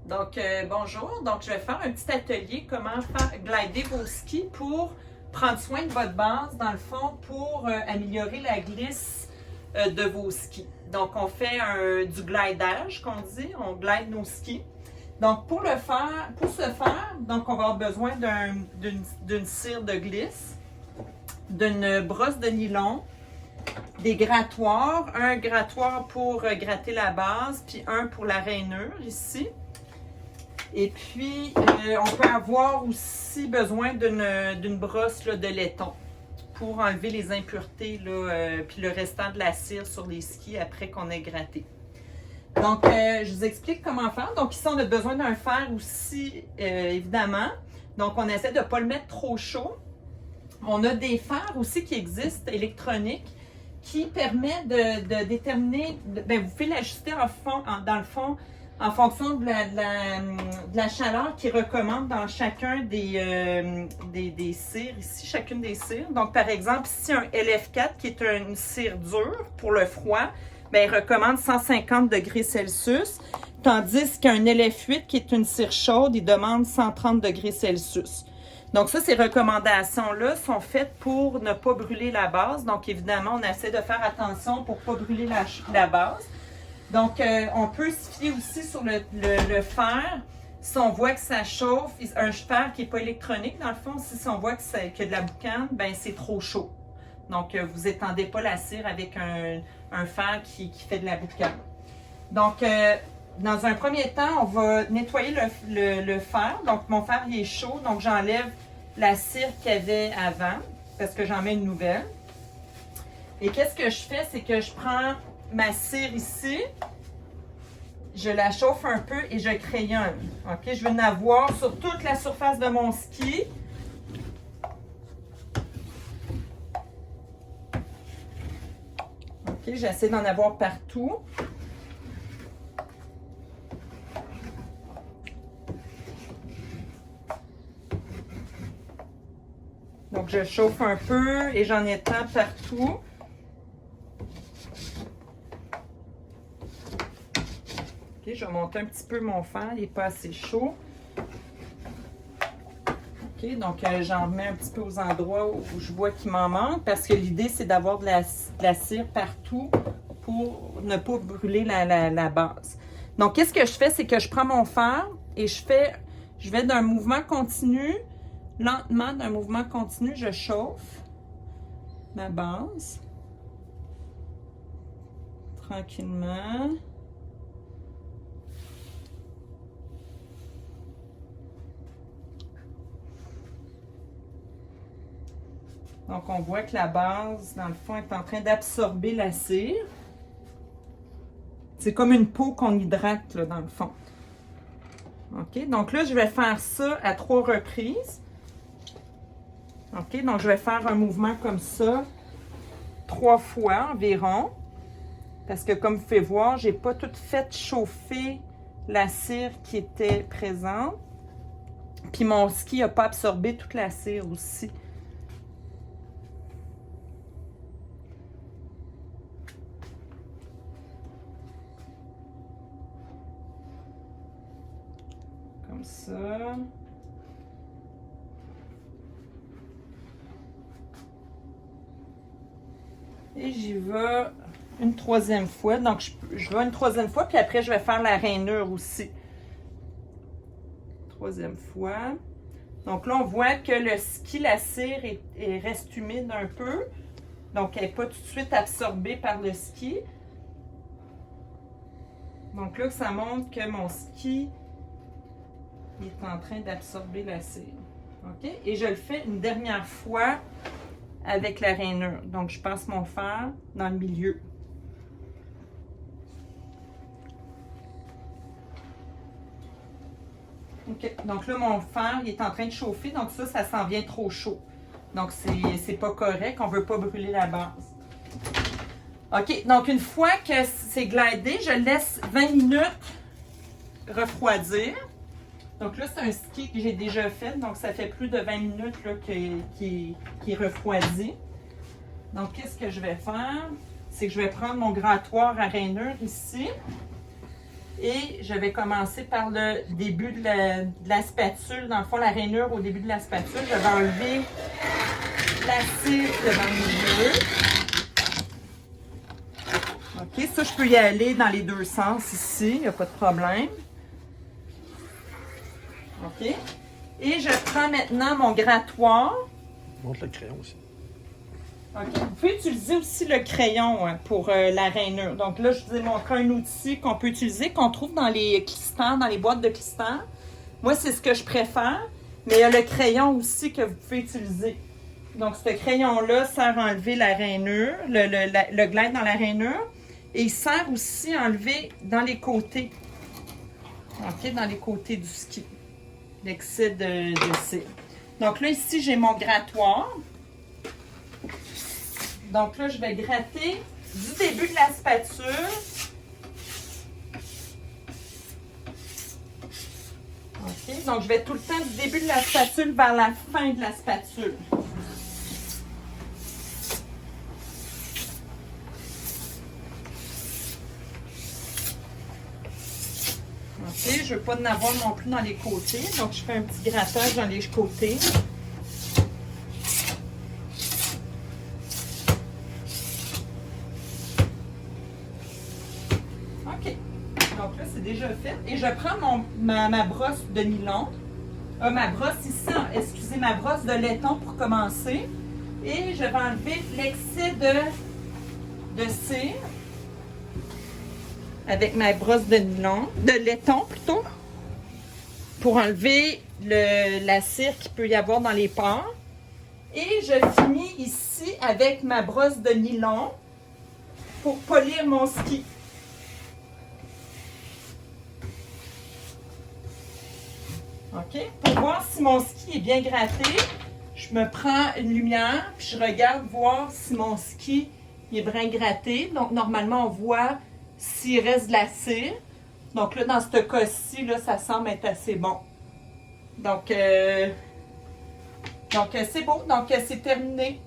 Donc, bonjour. Donc, je vais faire un petit atelier comment faire glider vos skis pour prendre soin de votre base, dans le fond, pour améliorer la glisse de vos skis. Donc, on fait du glidage, qu'on dit. On glide nos skis. Donc, pour ce faire, donc, on va avoir besoin d'une cire de glisse, d'une brosse de nylon, des grattoirs, un grattoir pour gratter la base, puis un pour la rainure ici. Et puis, on peut avoir aussi besoin d'une brosse là, de laiton pour enlever les impuretés, puis le restant de la cire sur les skis après qu'on ait gratté. Donc, je vous explique comment faire. Donc, ici, on a besoin d'un fer aussi, évidemment. Donc, on essaie de ne pas le mettre trop chaud. On a des fers aussi qui existent, électroniques, qui permettent de déterminer, vous pouvez l'ajuster dans le fond, en fonction de la chaleur qu'ils recommandent dans chacun des cires, ici, chacune des cires. Donc, par exemple, ici, un LF4 qui est une cire dure pour le froid, il recommande 150 degrés Celsius, tandis qu'un LF8 qui est une cire chaude, il demande 130 degrés Celsius. Donc ça, ces recommandations-là sont faites pour ne pas brûler la base. Donc évidemment, on essaie de faire attention pour ne pas brûler la base. Donc, on peut se fier aussi sur le fer. Si on voit que ça chauffe, un fer qui n'est pas électronique, dans le fond, si on voit qu'il y a de la boucane, c'est trop chaud. Donc, vous n'étendez pas la cire avec un fer qui fait de la boucane. Donc, dans un premier temps, on va nettoyer le fer. Donc, mon fer, il est chaud. Donc, j'enlève la cire qu'il y avait avant parce que j'en mets une nouvelle. Et qu'est-ce que je fais? C'est que je prends ma cire ici, je la chauffe un peu et je crayonne. OK? Je vais en avoir sur toute la surface de mon ski. OK? J'essaie d'en avoir partout. Donc, je chauffe un peu et j'en étends partout. OK, je vais monter un petit peu mon fer, il n'est pas assez chaud. OK, donc j'en remets un petit peu aux endroits où je vois qu'il m'en manque parce que l'idée, c'est d'avoir de la cire partout pour ne pas brûler la base. Donc, qu'est-ce que je fais? C'est que je prends mon fer et je vais d'un mouvement continu. Lentement, d'un mouvement continu, je chauffe ma base. Tranquillement. Donc, on voit que la base, dans le fond, est en train d'absorber la cire. C'est comme une peau qu'on hydrate, là, dans le fond. OK? Donc là, je vais faire ça à 3 reprises. OK, donc je vais faire un mouvement comme ça 3 fois environ. Parce que comme vous pouvez voir, je n'ai pas tout fait chauffer la cire qui était présente. Puis mon ski n'a pas absorbé toute la cire aussi. Comme ça. Et j'y vais une 3e fois. Donc, je vais une 3e fois, puis après, je vais faire la rainure aussi. 3e fois. Donc là, on voit que le ski, la cire, reste humide un peu. Donc, elle n'est pas tout de suite absorbée par le ski. Donc là, ça montre que mon ski est en train d'absorber la cire. OK? Et je le fais une dernière fois avec la rainure. Donc, je passe mon fer dans le milieu. OK. Donc là, mon fer, il est en train de chauffer. Donc ça s'en vient trop chaud. Donc, c'est pas correct. On ne veut pas brûler la base. OK. Donc, une fois que c'est glidé, je laisse 20 minutes refroidir. Donc là, c'est un ski que j'ai déjà fait. Donc, ça fait plus de 20 minutes qui est refroidi. Donc, qu'est-ce que je vais faire? C'est que je vais prendre mon grattoir à rainure ici. Et je vais commencer par le début de la spatule. Dans le fond, la rainure au début de la spatule. Je vais enlever la cire devant le milieu. OK, ça, je peux y aller dans les deux sens ici. Il n'y a pas de problème. OK. Et je prends maintenant mon grattoir. Montre le crayon aussi. OK. Vous pouvez utiliser aussi le crayon pour la rainure. Donc là, je vous ai montré un outil qu'on peut utiliser, qu'on trouve dans les clistères, dans les boîtes de clistères. Moi, c'est ce que je préfère. Mais il y a le crayon aussi que vous pouvez utiliser. Donc, ce crayon-là sert à enlever la rainure, le glade dans la rainure. Et il sert aussi à enlever dans les côtés. OK, dans les côtés du ski. L'excès de cire. Donc là, ici, j'ai mon grattoir. Donc là, je vais gratter du début de la spatule. OK, donc je vais tout le temps du début de la spatule vers la fin de la spatule. OK, je ne veux pas en avoir non plus dans les côtés, donc je fais un petit grattage dans les côtés. OK, donc là, c'est déjà fait. Et je prends ma brosse de nylon. Ma brosse ici, excusez, ma brosse de laiton pour commencer. Et je vais enlever l'excès de cire. Avec ma brosse de nylon, de laiton plutôt, pour enlever la cire qu'il peut y avoir dans les pores. Et je finis ici avec ma brosse de nylon pour polir mon ski. OK? Pour voir si mon ski est bien gratté, je me prends une lumière puis je regarde voir si mon ski est bien gratté. Donc, normalement, on voit s'il reste de la cire. Donc là, dans ce cas-ci, là, ça semble être assez bon. Donc c'est beau. Donc, c'est terminé.